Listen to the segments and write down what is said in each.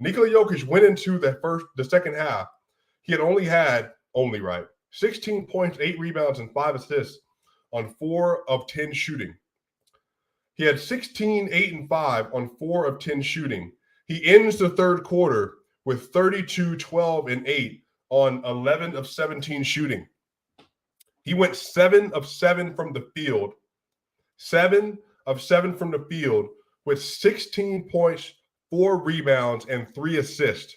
Nikola Jokic went into the second half. He had only 16 points, 8 rebounds, and 5 assists on 4 of 10 shooting. He had 16, 8, and 5 on 4 of 10 shooting. He ends the third quarter with 32, 12, and 8 on 11 of 17 shooting. He went 7 of 7 from the field. 7 of 7 from the field with 16 points, 4 rebounds, and 3 assists.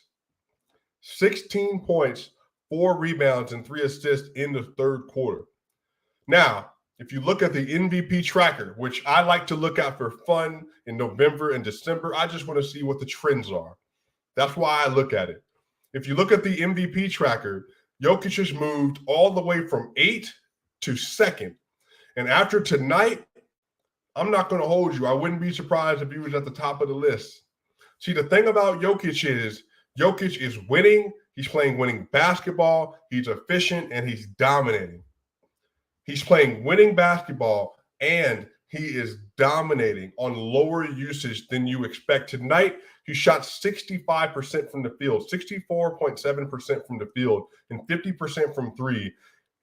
16 points, 4 rebounds, and 3 assists in the third quarter. Now, if you look at the MVP tracker, which I like to look at for fun in November and December, I just want to see what the trends are. That's why I look at it. If you look at the MVP tracker, Jokic has moved all the way from 8th to 2nd. And after tonight, I'm not going to hold you. I wouldn't be surprised if he was at the top of the list. See, the thing about Jokic is winning. He's playing winning basketball. He's efficient, and he's dominating. He's playing winning basketball, and he is dominating on lower usage than you expect. Tonight, he shot 65% from the field, 64.7% from the field, and 50% from 3,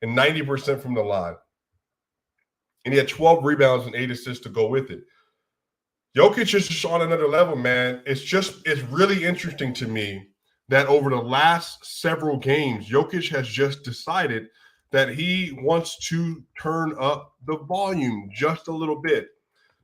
and 90% from the line. And he had 12 rebounds and 8 assists to go with it. Jokic is just on another level, man. It's really interesting to me that over the last several games, Jokic has just decided that he wants to turn up the volume just a little bit.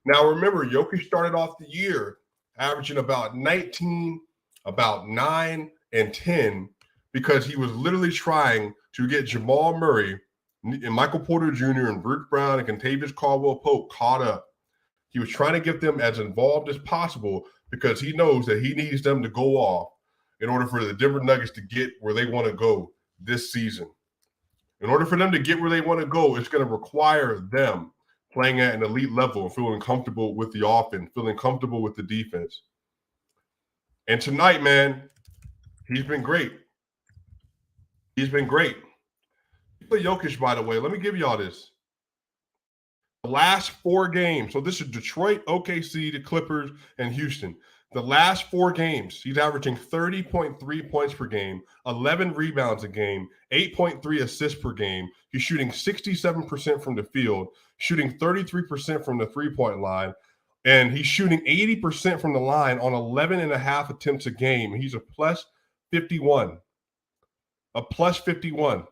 Now, remember, Jokic started off the year averaging about 19, about 9, and 10 because he was literally trying to get Jamal Murray and Michael Porter Jr. and Bruce Brown and Kentavious Caldwell-Pope caught up. He was trying to get them as involved as possible because he knows that he needs them to go off in order for the Denver Nuggets to get where they want to go this season. In order for them to get where they want to go, it's going to require them playing at an elite level and feeling comfortable with the offense, feeling comfortable with the defense. And tonight, man, he's been great. He's been great. Jokic, by the way, let me give y'all this. The last 4 games, so this is Detroit, OKC, the Clippers, and Houston. The last 4 games, he's averaging 30.3 points per game, 11 rebounds a game, 8.3 assists per game. He's shooting 67% from the field, shooting 33% from the three-point line, and he's shooting 80% from the line on 11.5 attempts a game. He's a plus 51. A plus 51.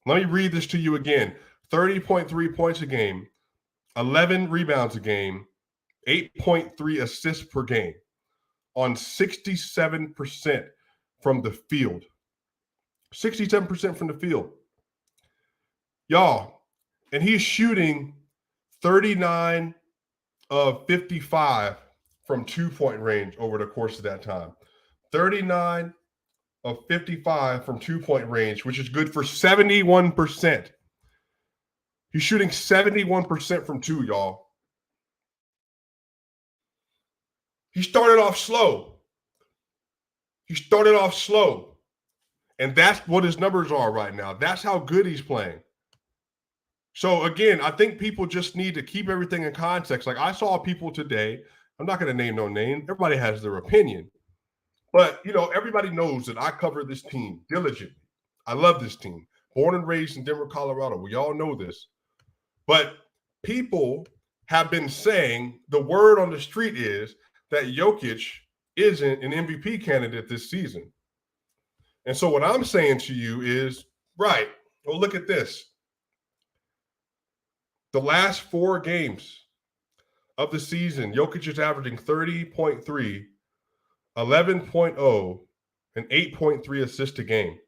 Let me read this to you again. 30.3 points a game, 11 rebounds a game, 8.3 assists per game on 67% from the field. 67% from the field. Y'all, and he's shooting 39 of 55 from 2-point range over the course of that time. 39 of 55 from 2-point range, which is good for 71%. He's shooting 71% from 2, y'all. He started off slow. And that's what his numbers are right now. That's how good he's playing. So, again, I think people just need to keep everything in context. Like, I saw people today, I'm not going to name no name. Everybody has their opinion. But, everybody knows that I cover this team diligently. I love this team. Born and raised in Denver, Colorado. We all know this. But people have been saying the word on the street is that Jokic isn't an MVP candidate this season. And so what I'm saying to you is, right, well, look at this. The last 4 games of the season, Jokic is averaging 30.3, 11.0, and 8.3 assists a game.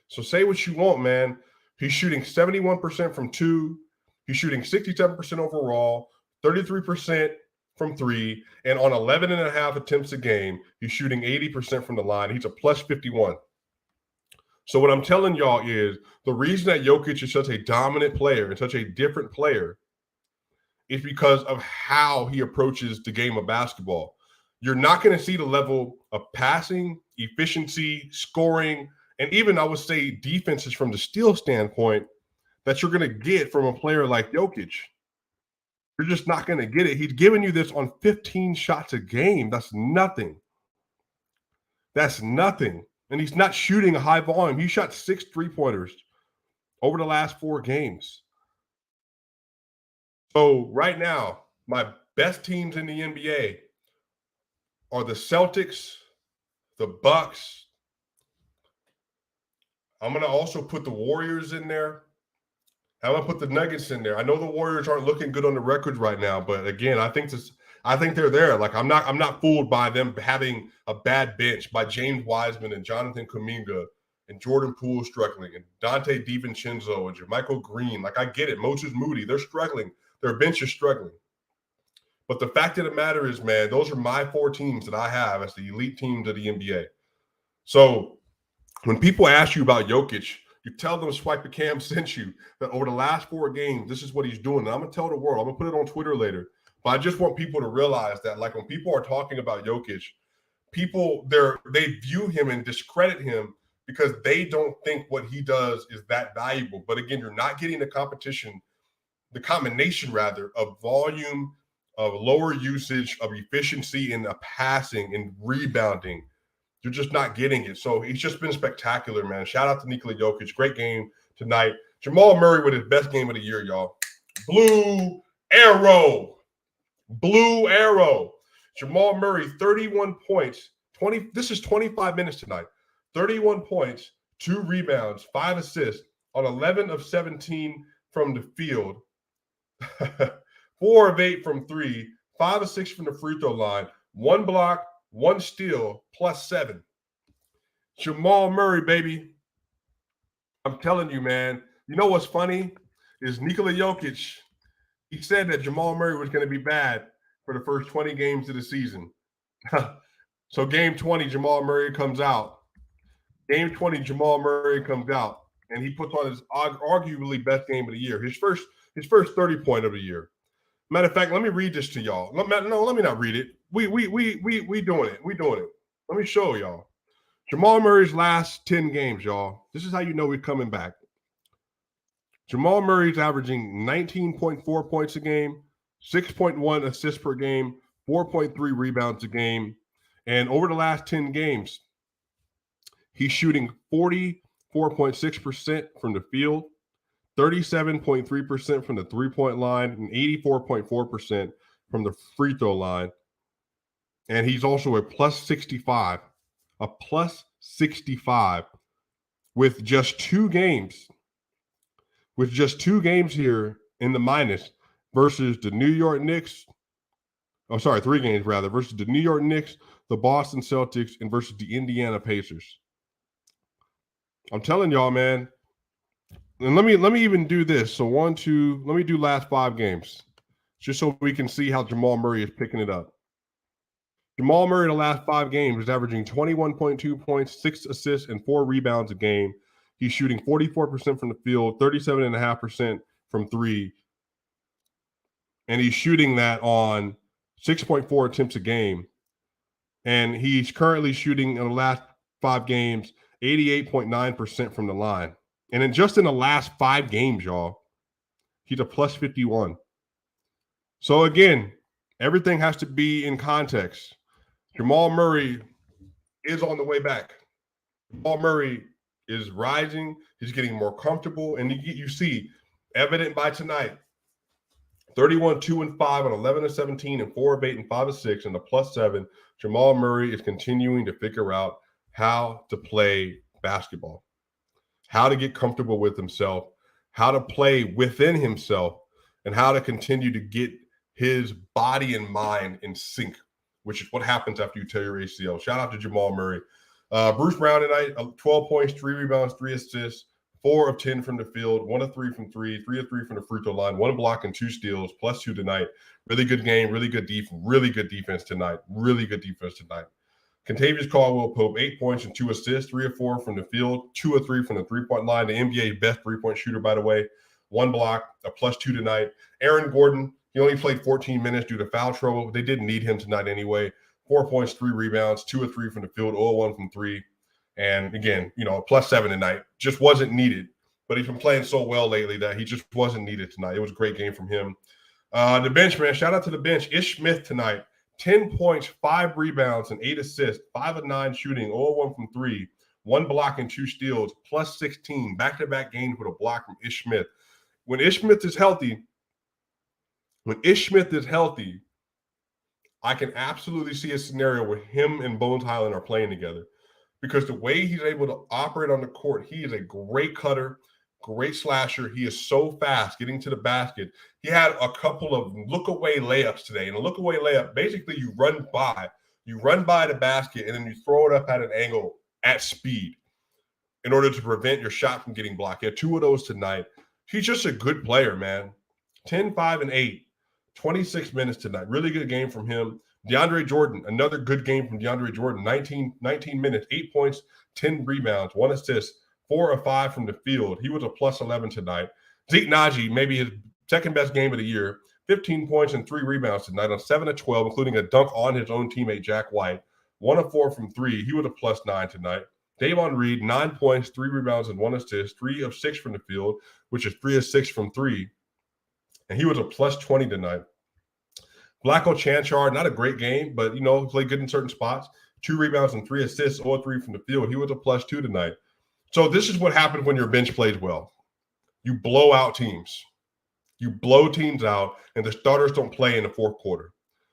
So say what you want, man. He's shooting 71% from 2. He's shooting 67% overall, 33% from 3, and on 11.5 attempts a game, he's shooting 80% from the line. He's a plus 51. So what I'm telling y'all is the reason that Jokic is such a dominant player and such a different player is because of how he approaches the game of basketball. You're not going to see the level of passing, efficiency, scoring, and even, I would say, defenses from the steal standpoint that you're going to get from a player like Jokic. You're just not going to get it. He's giving you this on 15 shots a game. That's nothing. That's nothing. And he's not shooting a high volume. He shot 6 3-pointers over the last 4 games. So right now, my best teams in the NBA are the Celtics, the Bucks. I'm going to also put the Warriors in there. I'm going to put the Nuggets in there. I know the Warriors aren't looking good on the records right now, but again, I think they're there. Like I'm not fooled by them having a bad bench by James Wiseman and Jonathan Kuminga and Jordan Poole struggling and Dante DiVincenzo and JaMychal Green. Like I get it. Moses Moody, they're struggling. Their bench is struggling. But the fact of the matter is, man, those are my 4 teams that I have as the elite teams of the NBA. So when people ask you about Jokic, you tell them Swipa Cam sent you that over the last 4 games, this is what he's doing. And I'm going to tell the world. I'm going to put it on Twitter later. But I just want people to realize that, like, when people are talking about Jokic, people, they view him and discredit him because they don't think what he does is that valuable. But again, you're not getting the combination of volume, of lower usage, of efficiency in the passing and rebounding. You're just not getting it. So he's just been spectacular, man. Shout out to Nikola Jokic. Great game tonight. Jamal Murray with his best game of the year, y'all. Blue arrow. Blue arrow. Jamal Murray, 31 points. This is 25 minutes tonight. 31 points, 2 rebounds, 5 assists on 11 of 17 from the field. 4 of 8 from 3, 5 of 6 from the free throw line, 1 block, 1 steal, plus 7. Jamal Murray, baby. I'm telling you, man. You know what's funny is Nikola Jokic, he said that Jamal Murray was going to be bad for the first 20 games of the season. So game 20, Jamal Murray comes out. Game 20, Jamal Murray comes out, and he puts on his arguably best game of the year. His first 30-point of the year. Matter of fact, let me read this to y'all. No, let me not read it. We doing it. We doing it. Let me show y'all. Jamal Murray's last 10 games, y'all. This is how you know we're coming back. Jamal Murray's averaging 19.4 points a game, 6.1 assists per game, 4.3 rebounds a game. And over the last 10 games, he's shooting 44.6% from the field, 37.3% from the three-point line, and 84.4% from the free throw line. And he's also a plus 65 with just 2 games. With just 2 games here in the minus versus the New York Knicks. 3 games rather, versus the New York Knicks, the Boston Celtics, and versus the Indiana Pacers. I'm telling y'all, man. And let me even do this. So let me do last 5 games. Just so we can see how Jamal Murray is picking it up. Jamal Murray in the last 5 games is averaging 21.2 points, 6 assists, and 4 rebounds a game. He's shooting 44% from the field, 37.5% from 3. And he's shooting that on 6.4 attempts a game. And he's currently shooting in the last 5 games 88.9% from the line. And in the last 5 games, y'all, he's a plus 51. So again, everything has to be in context. Jamal Murray is on the way back. Jamal Murray is rising. He's getting more comfortable. And you see, evident by tonight, 31, 2 and 5 on 11 of 17 and 4 of 8 and 5 of 6 and a plus 7. Jamal Murray is continuing to figure out how to play basketball, how to get comfortable with himself, how to play within himself, and how to continue to get his body and mind in sync, which is what happens after you tear your ACL. Shout out to Jamal Murray. Bruce Brown tonight, 12 points, 3 rebounds, 3 assists, 4 of 10 from the field, 1 of 3 from 3, 3 of 3 from the free throw line, 1 block and 2 steals, plus 2 tonight. Really good game, really good defense tonight. Really good defense tonight. Contavious Caldwell-Pope, 8 points and 2 assists, 3 of 4 from the field, 2 of 3 from the three-point line. The NBA's best three-point shooter, by the way. 1 block, a plus 2 tonight. Aaron Gordon, he only played 14 minutes due to foul trouble. They didn't need him tonight anyway. 4 points, 3 rebounds, 2 of 3 from the field, 0-1 from 3. And again, plus 7 tonight. Just wasn't needed. But he's been playing so well lately that he just wasn't needed tonight. It was a great game from him. The bench, man, shout out to the bench. Ish Smith tonight, 10 points, 5 rebounds, and 8 assists, 5 of 9 shooting, 0-1 from 3, 1 block and 2 steals, plus 16, back-to-back games with a block from Ish Smith. When Ish Smith is healthy, I can absolutely see a scenario where him and Bones Highland are playing together, because the way he's able to operate on the court, he is a great cutter, great slasher. He is so fast getting to the basket. He had a couple of look-away layups today. And a look-away layup, basically you run by the basket, and then you throw it up at an angle at speed in order to prevent your shot from getting blocked. He had 2 of those tonight. He's just a good player, man. 10, 5, and 8. 26 minutes tonight. Really good game from him. DeAndre Jordan, another good game from DeAndre Jordan. 19 minutes, 8 points, 10 rebounds, 1 assist, 4 of 5 from the field. He was a plus 11 tonight. Zeke Naji, maybe his second best game of the year. 15 points and 3 rebounds tonight on 7 of 12, including a dunk on his own teammate, Jack White. 1 of 4 from 3. He was a plus 9 tonight. Davon Reed, 9 points, 3 rebounds, and 1 assist. 3 of 6 from the field, which is 3 of 6 from 3. And he was a plus 20 tonight. Blacko Chanchard, not a great game, but, played good in certain spots. 2 rebounds and 3 assists, 0-3 from the field. He was a plus 2 tonight. So this is what happens when your bench plays well. You blow out teams. You blow teams out, and the starters don't play in the fourth quarter.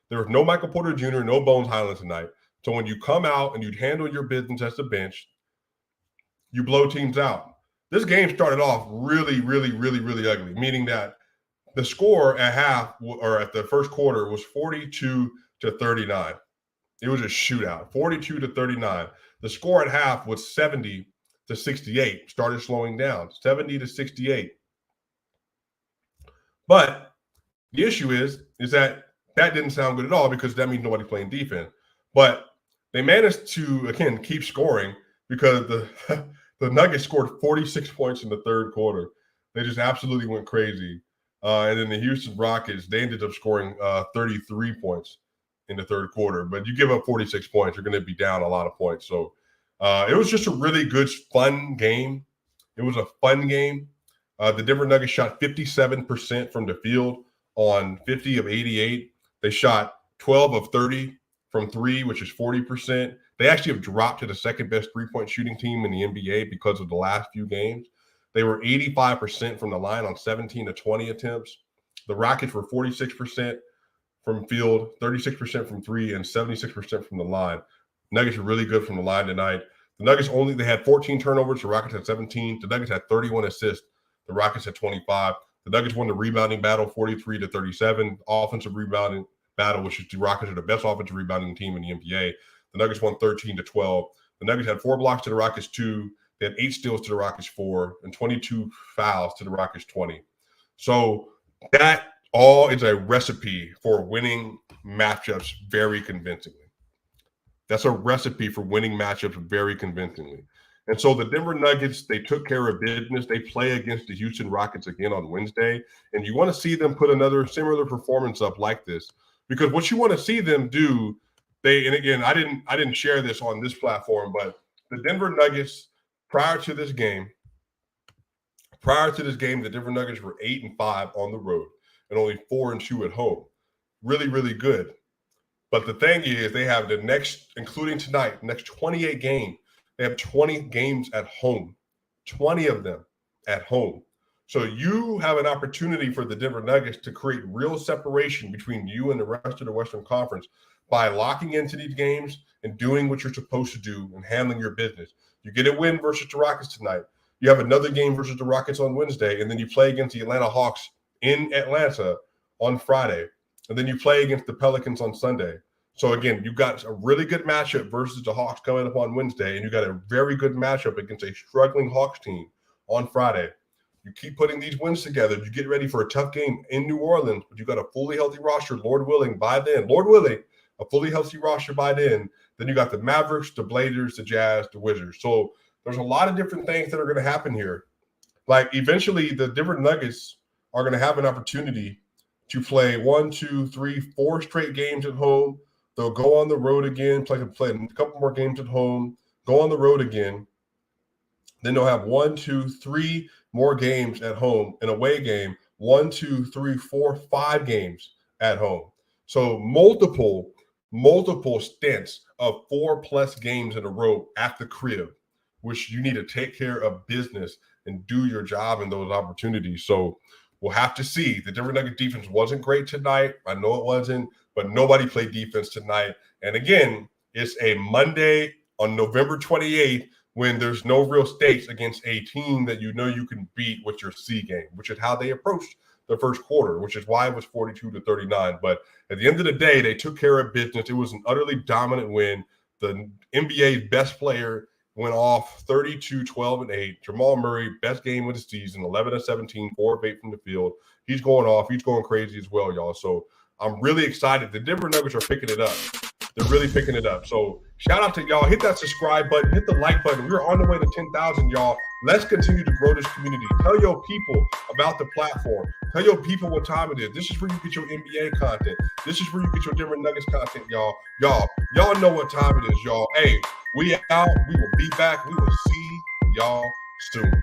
There was no Michael Porter Jr., no Bones Highland tonight. So when you come out and you handle your business as the bench, you blow teams out. This game started off really, really, really, really ugly, meaning that the score at half or at the first quarter was 42-39. It was a shootout, 42-39. The score at half was 70-68. Started slowing down, 70-68. But the issue is that didn't sound good at all, because that means nobody's playing defense. But they managed to, again, keep scoring, because the Nuggets scored 46 points in the third quarter. They just absolutely went crazy. And then the Houston Rockets, they ended up scoring 33 points in the third quarter. But you give up 46 points, you're going to be down a lot of points. So it was just a really good, fun game. It was a fun game. The Denver Nuggets shot 57% from the field on 50 of 88. They shot 12 of 30 from 3, which is 40%. They actually have dropped to the second best three-point shooting team in the NBA because of the last few games. They were 85% from the line on 17 to 20 attempts. The Rockets were 46% from field, 36% from 3, and 76% from the line. Nuggets were really good from the line tonight. The Nuggets they had 14 turnovers. The Rockets had 17. The Nuggets had 31 assists. The Rockets had 25. The Nuggets won the rebounding battle 43-37. Offensive rebounding battle, which is the Rockets are the best offensive rebounding team in the NBA. The Nuggets won 13-12. The Nuggets had 4 blocks to the Rockets 2. They had 8 steals to the Rockets 4, and 22 fouls to the Rockets 20. So that all is a recipe for winning matchups very convincingly. That's a recipe for winning matchups very convincingly. And so the Denver Nuggets, they took care of business. They play against the Houston Rockets again on Wednesday. And you want to see them put another similar performance up like this, because what you want to see them do, and again, I didn't share this on this platform, but the Denver Nuggets, prior to this game, the Denver Nuggets were 8-5 on the road and only 4-2 at home. Really, really good. But the thing is, they have the next, including tonight, next 28 games. They have 20 games at home, 20 of them at home. So you have an opportunity for the Denver Nuggets to create real separation between you and the rest of the Western Conference by locking into these games and doing what you're supposed to do and handling your business. You get a win versus the Rockets tonight. You have another game versus the Rockets on Wednesday, and then you play against the Atlanta Hawks in Atlanta on Friday, and then you play against the Pelicans on Sunday. So, again, you've got a really good matchup versus the Hawks coming up on Wednesday, and you got a very good matchup against a struggling Hawks team on Friday. You keep putting these wins together. You get ready for a tough game in New Orleans, but you got a fully healthy roster, Lord willing, by then. Lord willing, a fully healthy roster by then. Then you got the Mavericks, the Blazers, the Jazz, the Wizards. So there's a lot of different things that are going to happen here. Like, eventually, the different Nuggets are going to have an opportunity to play 1, 2, 3, 4 straight games at home. They'll go on the road again, play a couple more games at home, go on the road again. Then they'll have 1, 2, 3 more games at home, an away game, 1, 2, 3, 4, 5 games at home. So multiple multiple stints of 4+ games in a row at the crib, which you need to take care of business and do your job in those opportunities. So we'll have to see. The Denver Nuggets defense wasn't great tonight. I know it wasn't, but nobody played defense tonight. And again, it's a Monday on November 28th when there's no real stakes against a team that you know you can beat with your C game, which is how they approached the first quarter, which is why it was 42-39. But at the end of the day, they took care of business. It was an utterly dominant win. The NBA's best player went off 32, 12, and 8. Jamal Murray, best game of the season, 11 of 17, 4 of 8 from the field. He's going off. He's going crazy as well, y'all. So I'm really excited. The Denver Nuggets are picking it up. They're really picking it up. So shout out to y'all. Hit that subscribe button. Hit the like button. We're on the way to 10,000, y'all. Let's continue to grow this community. Tell your people about the platform. Tell your people what time it is. This is where you get your NBA content. This is where you get your Denver Nuggets content, y'all. Y'all know what time it is, y'all. Hey, we out. We will be back. We will see y'all soon.